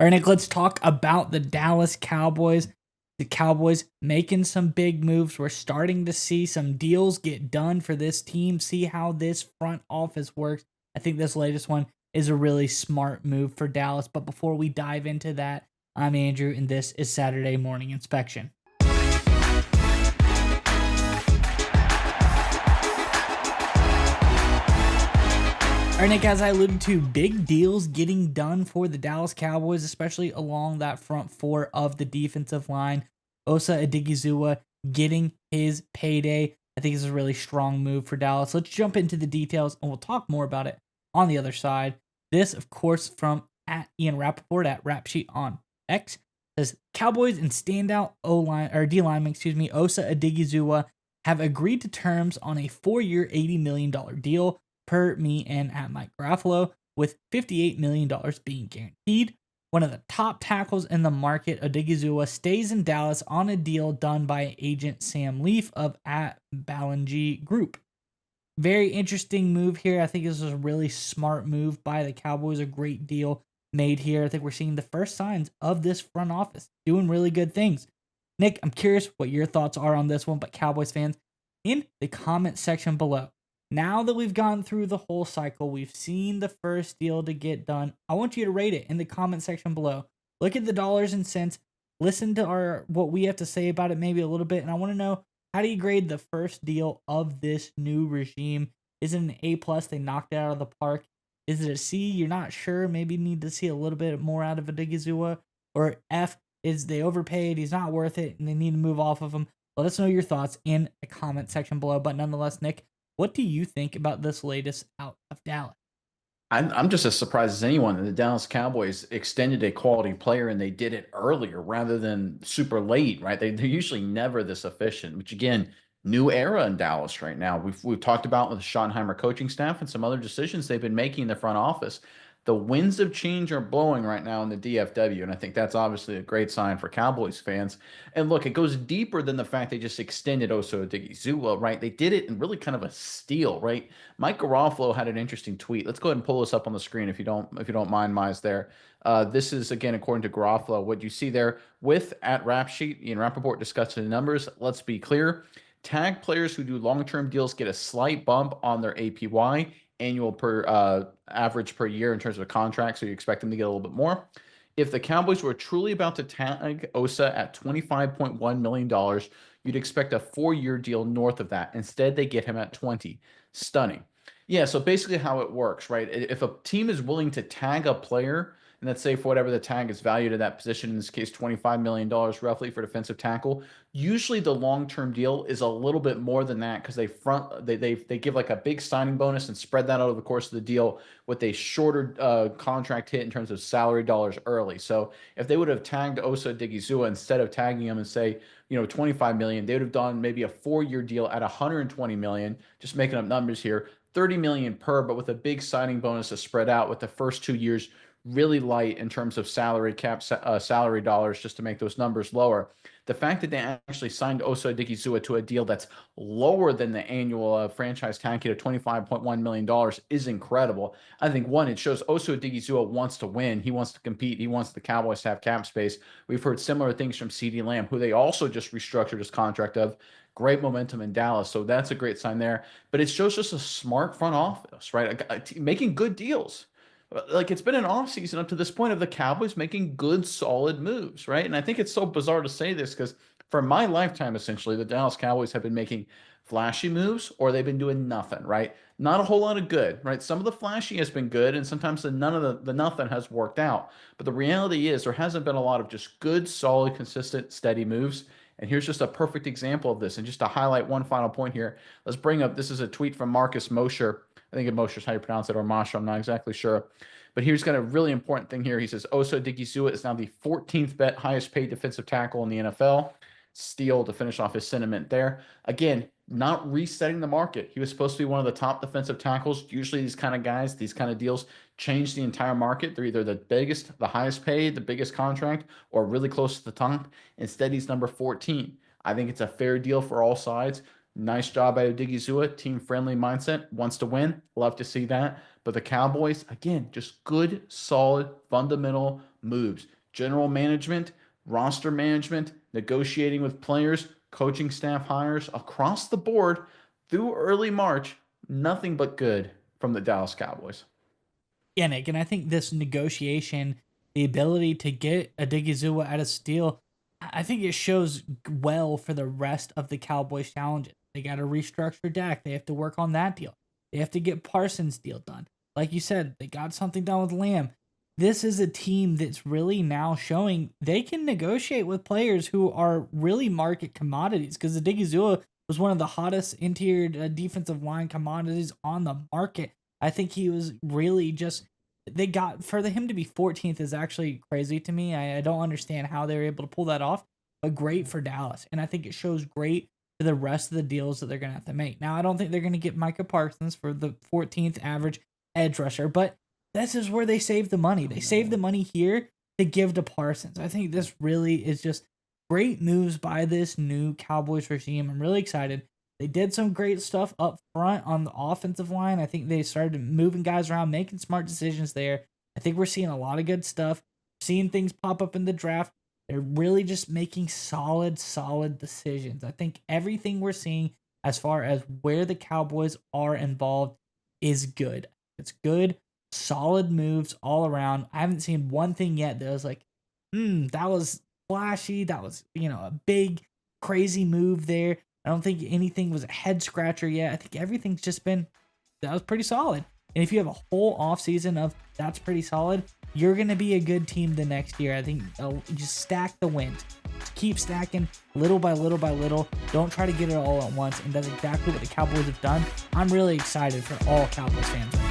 All right, Nick, let's talk about the Dallas Cowboys. The Cowboys making some big moves. We're starting to see some deals get done for this team, see how this front office works. I think this latest one is a really smart move for Dallas. But before we dive into that, I'm Andrew, and this is Saturday Morning Inspection. All right, Nick, as I alluded to, big deals getting done for the Dallas Cowboys, especially along that front four of the defensive line. Osa Odighizuwa getting his payday. I think this is a really strong move for Dallas. Let's jump into the details, and we'll talk more about it on the other side. This, of course, from at Ian Rappaport at Rapsheet on X, says Cowboys and standout O-line or D lineman, Osa Odighizuwa have agreed to terms on a 4-year, $80 million deal per me and at Mike Garofalo, with $58 million being guaranteed. One of the top tackles in the market, Odighizuwa stays in Dallas on a deal done by agent Sam Leaf of at Ballingy Group. Very interesting move here. I think this is a really smart move by the Cowboys. A great deal made here. I think we're seeing the first signs of this front office doing really good things. Nick, I'm curious what your thoughts are on this one, but Cowboys fans, in the comment section below. Now that we've gone through the whole cycle, we've seen the first deal to get done. I want you to rate it in the comment section below. Look at the dollars and cents. Listen to what we have to say about it maybe a little bit. And I want to know, how do you grade the first deal of this new regime? Is it an A+? They knocked it out of the park. Is it a C? You're not sure. Maybe you need to see a little bit more out of Odighizuwa. Or F, is they overpaid? He's not worth it and they need to move off of him. Let us know your thoughts in the comment section below. But nonetheless, Nick, what do you think about this latest out of Dallas? I'm just as surprised as anyone that the Dallas Cowboys extended a quality player and they did it earlier rather than super late, right? They're usually never this efficient, which again, new era in Dallas right now. We've talked about with the Schottenheimer coaching staff and some other decisions they've been making in the front office. The winds of change are blowing right now in the DFW, and I think that's obviously a great sign for Cowboys fans. And look, it goes deeper than the fact they just extended Osa Odighizuwa, right? They did it in really kind of a steal, right? Mike Garofalo had an interesting tweet. Let's go ahead and pull this up on the screen if you don't mind, Mize. There, this is again according to Garofalo. What you see there with at Rap Sheet, Ian Rappaport discussing the numbers. Let's be clear: tag players who do long-term deals get a slight bump on their APY, annual per average per year in terms of a contract. So you expect them to get a little bit more. If the Cowboys were truly about to tag Osa at $25.1 million, you'd expect a 4-year deal north of that. Instead, they get him at 20. Stunning. Yeah, so basically how it works, right? If a team is willing to tag a player, and let's say for whatever the tag is valued at that position, in this case, $25 million roughly for defensive tackle, usually the long-term deal is a little bit more than that because they give like a big signing bonus and spread that out over the course of the deal with a shorter contract hit in terms of salary dollars early. So if they would have tagged Osa Odighizuwa instead of tagging him and say, 25 million, they would have done maybe a 4-year deal at 120 million, just making up numbers here, 30 million per, but with a big signing bonus to spread out with the first 2 years really light in terms of salary dollars, just to make those numbers lower. The fact that they actually signed Osa Odighizuwa to a deal that's lower than the annual franchise tag hit of $25.1 million is incredible. I think, one, it shows Osa Odighizuwa wants to win. He wants to compete. He wants the Cowboys to have cap space. We've heard similar things from CeeDee Lamb, who they also just restructured his contract of. Great momentum in Dallas. So that's a great sign there. But it shows just a smart front office, right? Making good deals. Like, it's been an offseason up to this point of the Cowboys making good, solid moves, right? And I think it's so bizarre to say this because for my lifetime, essentially, the Dallas Cowboys have been making flashy moves or they've been doing nothing, right? Not a whole lot of good, right? Some of the flashy has been good, and sometimes the nothing has worked out. But the reality is there hasn't been a lot of just good, solid, consistent, steady moves. And here's just a perfect example of this. And just to highlight one final point here, let's bring up, this is a tweet from Marcus Mosher. I think Mosher is how you pronounce it, or Mosher, I'm not exactly sure. But here's got a really important thing here. He says Osa Odighizuwa is now the 14th highest paid defensive tackle in the NFL. Steal to finish off his sentiment there. Again, not resetting the market. He was supposed to be one of the top defensive tackles. Usually these kind of guys, these kind of deals change the entire market. They're either the biggest, the highest paid, the biggest contract, or really close to the top. Instead, he's number 14. I think it's a fair deal for all sides. Nice job by Odighizuwa. Team-friendly mindset. Wants to win. Love to see that. But the Cowboys, again, just good, solid, fundamental moves. General management, roster management, negotiating with players, coaching staff hires across the board through early March. Nothing but good from the Dallas Cowboys. Yeah, Nick, and I think this negotiation, the ability to get a Odighizuwa at a steal, I think it shows well for the rest of the Cowboys challenges. They got to restructure Dak. They have to work on that deal. They have to get Parsons' deal done. Like you said, they got something done with Lamb. This is a team that's really now showing they can negotiate with players who are really market commodities, because the Odighizuwa was one of the hottest interior defensive line commodities on the market. I think he was really just they got for him to be 14th is actually crazy to me. I don't understand how they were able to pull that off, but great for Dallas. And I think it shows great for the rest of the deals that they're going to have to make. Now, I don't think they're going to get Micah Parsons for the 14th average edge rusher, but this is where they save the money. They save the money here to give to Parsons. I think this really is just great moves by this new Cowboys regime. I'm really excited. They did some great stuff up front on the offensive line. I think they started moving guys around, making smart decisions there. I think we're seeing a lot of good stuff, seeing things pop up in the draft. They're really just making solid decisions. I think everything we're seeing as far as where the Cowboys are involved is good. It's good, solid moves all around. I haven't seen one thing yet that was like, that was flashy. That was, a big, crazy move there. I don't think anything was a head scratcher yet. I think everything's just been, that was pretty solid. And if you have a whole offseason of that's pretty solid, you're going to be a good team the next year. I think just stack the wins. Just keep stacking little by little by little. Don't try to get it all at once. And that's exactly what the Cowboys have done. I'm really excited for all Cowboys fans.